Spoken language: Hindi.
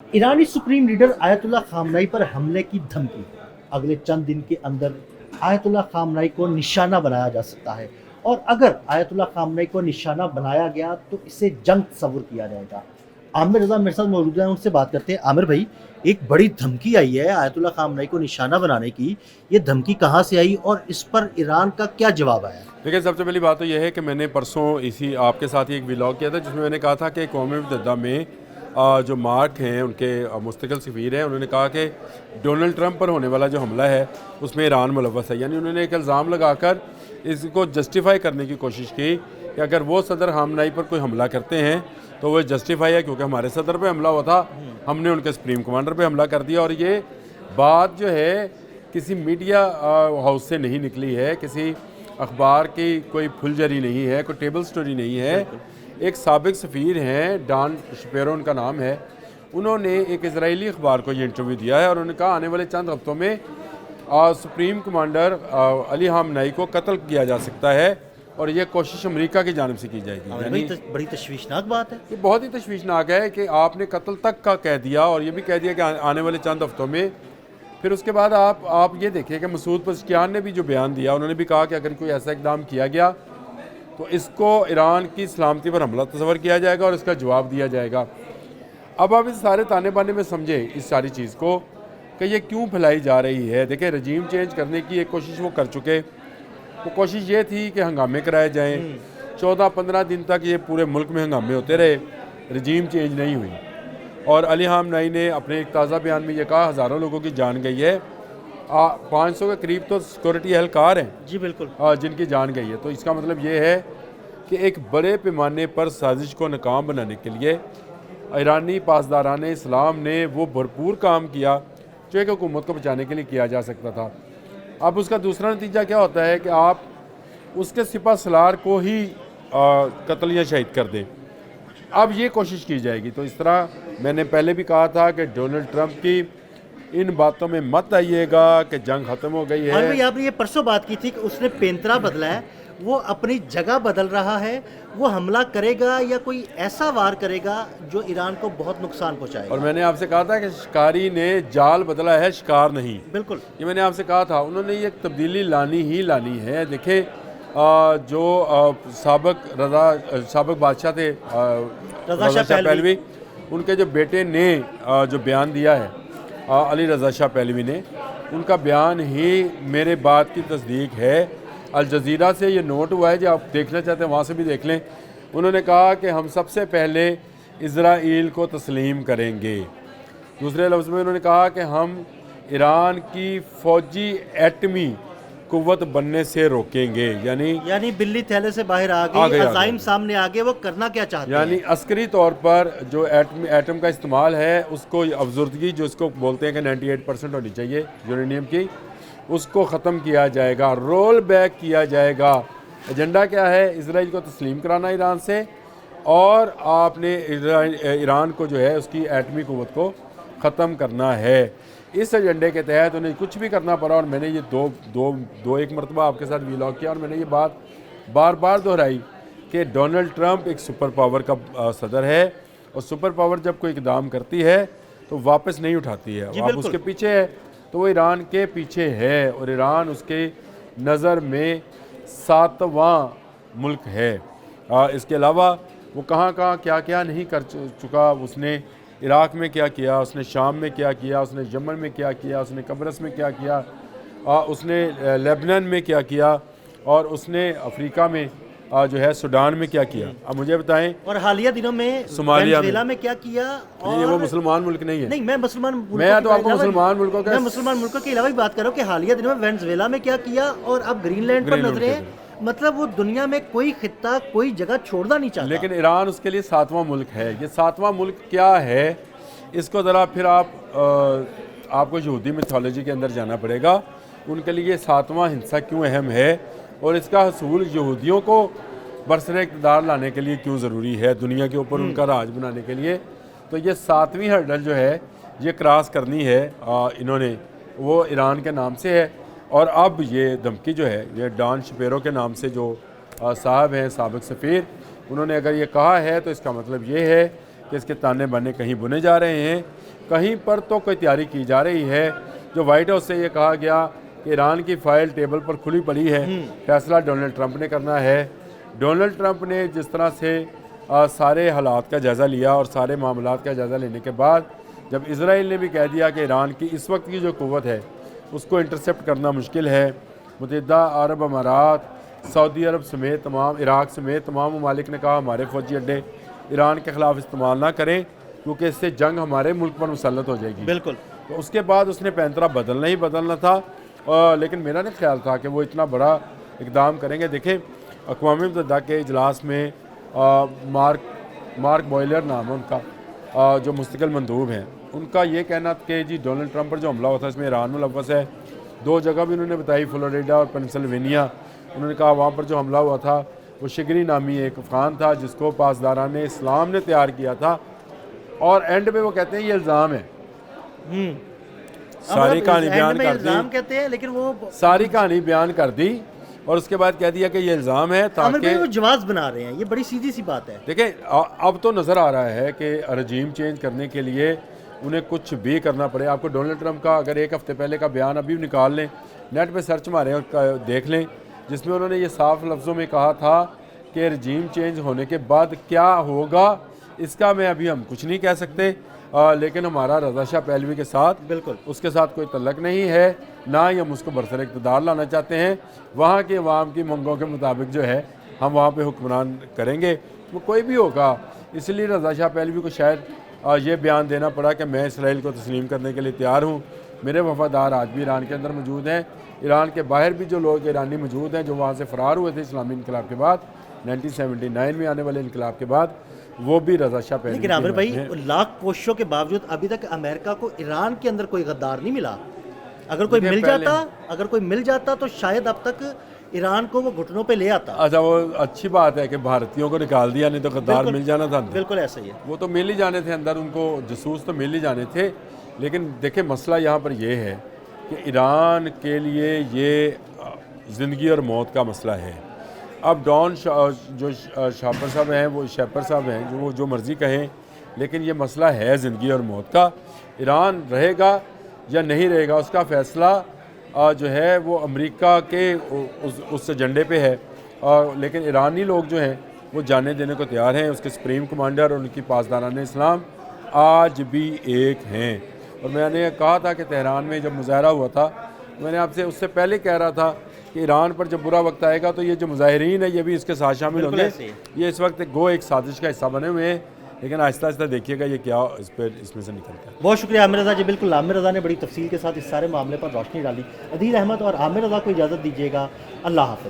ईरानी सुप्रीम लीडर आयतुल्लाह खामनेई पर हमले की धमकी। अगले चंद दिन के अंदर आयतुल्लाह खामनेई को निशाना बनाया जा सकता है और अगर आयतुल्लाह खामनेई को निशाना बनाया गया तो इसे जंग तस्वुर किया जाएगा। आमिर रजा मेरे साथ मौजूद है, उनसे बात करते हैं। आमिर भाई, एक बड़ी धमकी आई है आयतुल्लाह खामनेई को निशाना बनाने की। ये धमकी कहाँ से आई और इस पर ईरान का क्या जवाब आया? देखिए, सबसे पहली बात तो यह है कि मैंने परसों इसी आपके साथ ही एक व्लॉग किया था जिसमें मैंने कहा था कि कौम मुत्तहिदा में जो मार्क हैं, उनके मुस्तकिल सफ़ीर हैं, उन्होंने कहा कि डोनाल्ड ट्रंप पर होने वाला जो हमला है उसमें ईरान मुलव्वस है। यानी उन्होंने एक इल्ज़ाम लगाकर इसको जस्टिफाई करने की कोशिश की कि अगर वो सदर खामनेई पर कोई हमला करते हैं तो वो जस्टिफाई है, क्योंकि हमारे सदर पे हमला हुआ था, हमने उनके सुप्रीम कमांडर पे हमला कर दिया। और ये बात जो है किसी मीडिया हाउस से नहीं निकली है, किसी अखबार की कोई फुलझड़ी नहीं है, कोई टेबल स्टोरी नहीं है। एक साबिक सफ़ीर हैं, डान शपेरो उनका नाम है, उन्होंने एक इजरायली अखबार को ये इंटरव्यू दिया है और उन्होंने कहा आने वाले चंद हफ्तों में सुप्रीम कमांडर अली खामनेई को कत्ल किया जा सकता है और ये कोशिश अमेरिका की जानिब से की जाएगी। यानी बड़ी तशवीशनाक बात है। ये बहुत ही तशवीशनाक है कि आपने कत्ल तक का कह दिया और ये भी कह दिया कि आने वाले चंद हफ्तों में। फिर उसके बाद आप ये देखिए कि मसूद पज़ेश्कियान ने भी जो बयान दिया, उन्होंने भी कहा कि अगर कोई ऐसा इकदाम किया गया तो इसको ईरान की सलामती पर हमला तस्वर किया जाएगा और इसका जवाब दिया जाएगा। अब आप इस सारे ताने बाने में समझे इस सारी चीज़ को कि ये क्यों फैलाई जा रही है। देखिए, रजीम चेंज करने की एक कोशिश वो कर चुके। वो कोशिश ये थी कि हंगामे कराए जाएँ। 14-15 दिन तक ये पूरे मुल्क में हंगामे होते रहे, रजीम चेंज नहीं हुई। और अली खामनेई ने अपने एक ताज़ा बयान में ये कहा हज़ारों लोगों की जान गई है, 500 के करीब तो सिक्योरिटी एहलकार हैं जी बिल्कुल, जिनकी जान गई है। तो इसका मतलब ये है कि एक बड़े पैमाने पर साजिश को नाकाम बनाने के लिए ईरानी पासदारान इस्लाम ने वो भरपूर काम किया जो एक हुकूमत को बचाने के लिए किया जा सकता था। अब उसका दूसरा नतीजा क्या होता है कि आप उसके सिपा सलार को ही कत्ल या शहीद कर दें। अब ये कोशिश की जाएगी। तो इस तरह मैंने पहले भी कहा था कि डोनाल्ड ट्रंप की इन बातों में मत आइएगा कि जंग खत्म हो गई है। भाई, आपने ये परसों बात की थी कि उसने पेंतरा बदला है, वो अपनी जगह बदल रहा है, वो हमला करेगा या कोई ऐसा वार करेगा जो ईरान को बहुत नुकसान पहुंचाएगा। और मैंने आपसे कहा था कि शिकारी ने जाल बदला है, शिकार नहीं। बिल्कुल, ये मैंने आपसे कहा था। उन्होंने ये तब्दीली लानी ही लानी है। देखे, जो साबिक बादशाह थे रज़ा शाह पहलवी, उनके जो बेटे ने जो बयान दिया है अली रज़ा शाह पहलवी ने, उनका बयान ही मेरे बात की तस्दीक है। अल जज़ीरा से ये नोट हुआ है, जो आप देखना चाहते हैं वहाँ से भी देख लें। उन्होंने कहा कि हम सबसे पहले इज़राइल को तस्लीम करेंगे। दूसरे लफ्ज़ में उन्होंने कहा कि हम ईरान की फ़ौजी एटमी कुव्वत बनने से रोकेंगे। यानी बिल्ली थैले से बाहर आ गई, अज़ाइम सामने आ गए। वो करना क्या चाहते हैं? यानी अस्करी तौर पर जो एटम का इस्तेमाल है, उसको अफजर्दगी जो इसको बोलते हैं कि 98% होनी चाहिए यूरेनियम की, उसको ख़त्म किया जाएगा, रोल बैक किया जाएगा। एजेंडा क्या है? इजराइल को तस्लीम कराना ईरान से, और आपने ईरान को जो है उसकी एटमी कुव्वत को ख़त्म करना है। इस एजेंडे के तहत उन्हें कुछ भी करना पड़ा। और मैंने ये एक मरतबा आपके साथ व्लॉग किया और मैंने ये बात बार बार दोहराई कि डोनाल्ड ट्रंप एक सुपर पावर का सदर है और सुपर पावर जब कोई इकदाम करती है तो वापस नहीं उठाती है। आप उसके पीछे है तो वो ईरान के पीछे है, और ईरान उसके नज़र में 7वां मुल्क है। इसके अलावा वो कहाँ कहाँ क्या क्या नहीं कर चुका। उसने इराक़ में क्या किया, उसने शाम में क्या किया, उसने यमन में क्या किया, उसने कब्रस में क्या किया, उसने लेबनान में क्या किया, और उसने अफ्रीका में जो है सूडान में क्या किया। अब मुझे बताएं, और हालिया दिनों में वेनेजुएला में क्या किया। और ये वो मुसलमान मुल्क नहीं है। नहीं, मैं तो आपको मुसलमान मुल्कों का, मैं मुसलमान मुल्कों के अलावा भी बात कर रहा हूँ कि हालिया दिनों में वेनेजुएला में क्या किया, और अब ग्रीनलैंड पर नजरें। मतलब वो दुनिया में कोई खित्ता, कोई जगह छोड़ना नहीं चाहता। लेकिन ईरान उसके लिए 7वां मुल्क है। ये 7वां मुल्क क्या है, इसको ज़रा फिर आपको यहूदी मिथोलॉजी के अंदर जाना पड़ेगा। उनके लिए 7वां हिस्सा क्यों अहम है और इसका हसूल यहूदियों को बरसरे इक़्तिदार लाने के लिए क्यों ज़रूरी है, दुनिया के ऊपर उनका राज बनाने के लिए। तो ये 7वीं हर्डल जो है ये क्रॉस करनी है इन्होंने, वो ईरान के नाम से है। और अब ये धमकी जो है ये डान शपेरो के नाम से जो साहब हैं, साबिक सफ़ीर, उन्होंने अगर ये कहा है तो इसका मतलब ये है कि इसके ताने बाने कहीं बुने जा रहे हैं कहीं पर तो कोई तैयारी की जा रही है। जो वाइट हाउस से ये कहा गया कि ईरान की फ़ाइल टेबल पर खुली पड़ी है, फैसला डोनाल्ड ट्रंप ने करना है। डोनाल्ड ट्रंप ने जिस तरह से सारे हालात का जायज़ा लिया और सारे मामलात का जायज़ा लेने के बाद जब इसराइल ने भी कह दिया कि ईरान की इस वक्त की जो क़ुव्वत है उसको इंटरसेप्ट करना मुश्किल है, मुत्तहिदा अरब अमारात, सऊदी अरब समेत तमाम, इराक़ समेत तमाम ममालिक ने कहा हमारे फ़ौजी अड्डे ईरान के ख़िलाफ़ इस्तेमाल ना करें क्योंकि इससे जंग हमारे मुल्क पर मुसल्लत हो जाएगी। बिल्कुल। तो उसके बाद उसने पैंतरा बदलना ही बदलना था, लेकिन मेरा नहीं ख्याल था कि वो इतना बड़ा इकदाम करेंगे। देखें, अक़वाम मुत्तहिदा के इजलास में मार्क बॉयलर नाम है उनका, जो मुस्तकिल मंदूब हैं, उनका ये कहना कि जी डोनाल्ड ट्रंप पर जो हमला हुआ था इसमें ईरान मुलव्वस है। 2 जगह भी उन्होंने बताई, फ्लोरिडा और पेंसिल्वेनिया। उन्होंने कहा वहाँ पर जो हमला हुआ था वो शिगरी नामी एक अफ़गान था जिसको पासदारान इस्लाम ने तैयार किया था, और एंड में वो कहते हैं ये इल्ज़ाम है। सारी कहानी बयान कर दी, कहते हैं, लेकिन वो सारी कहानी बयान कर दी और उसके बाद कह दिया कि ये इल्ज़ाम है ताकि वो जवाब बना रहे हैं। ये बड़ी सीधी सी बात है। देखें, अब तो नज़र आ रहा है कि रजीम चेंज करने के लिए उन्हें कुछ भी करना पड़े। आपको डोनाल्ड ट्रंप का अगर एक हफ़्ते पहले का बयान अभी निकाल लें, नेट पे सर्च मारें और देख लें, जिसमें उन्होंने ये साफ लफ्ज़ों में कहा था कि रजीम चेंज होने के बाद क्या होगा इसका मैं अभी हम कुछ नहीं कह सकते, लेकिन हमारा रज़ा शाह पहलवी के साथ बिल्कुल उसके साथ कोई तल्लक नहीं है, ना ही हम उसको बरसर इक़्तिदार लाना चाहते हैं। वहाँ के अवाम की मंगों के मुताबिक जो है हम वहाँ पे हुक्मरान करेंगे, वो कोई भी होगा। इसलिए रज़ा शाह पहलवी को शायद ये बयान देना पड़ा कि मैं इसराइल को तस्लीम करने के लिए तैयार हूँ। मेरे वफ़ादार आज भी ईरान के अंदर मौजूद हैं, ईरान के बाहर भी जो लोग ईरानी मौजूद हैं जो वहाँ से फ़रार हुए थे इस्लामी इनकलाब के बाद, 1979 में आने वाले इनकलाब के बाद, वो भी रज़ा शाह पहलवी। लेकिन आमिर भाई, लाख कोशिशों के बावजूद अभी तक अमेरिका को ईरान के अंदर कोई गद्दार नहीं मिला। अगर कोई मिल जाता तो शायद अब तक ईरान को वो घुटनों पे ले आता। अच्छा, वो अच्छी बात है कि भारतीयों को निकाल दिया, नहीं तो गद्दार मिल जाना था। बिल्कुल ऐसा ही है। वो तो मिल ही जाने थे अंदर, उनको जसूस तो मिल ही जाने थे। लेकिन देखें, मसला यहाँ पर यह है कि ईरान के लिए ये ज़िंदगी और मौत का मसला है। अब डॉन जो शापर साहब हैं, वो शेपर साहब हैं, जो मर्ज़ी कहें, लेकिन ये मसला है ज़िंदगी और मौत का। ईरान रहेगा या नहीं रहेगा उसका फ़ैसला जो है वो अमेरिका के उस एजेंडे पे है, लेकिन ईरानी लोग जो हैं वो जाने देने को तैयार हैं। उसके सुप्रीम कमांडर और उनकी पासदारान इस्लाम आज भी एक हैं। और मैंने कहा था कि तेहरान में जब मुजाहरा हुआ था, मैंने आपसे उससे पहले कह रहा था कि ईरान पर जब बुरा वक्त आएगा तो ये जो मुजाहिरीन है ये भी इसके साथ शामिल होंगे। ये इस वक्त एक साजिश का हिस्सा बने हुए हैं, लेकिन आहिस्ता आहिस्ता देखिएगा ये क्या इसमें से निकलता है। बहुत शुक्रिया आमिर रज़ा जी। बिल्कुल, आमिर रज़ा ने बड़ी तफसील के साथ इस सारे मामले पर रोशनी डाली। अदील अहमद और आमिर रज़ा को इजाज़त दीजिएगा। अल्लाह हाफ़िज़।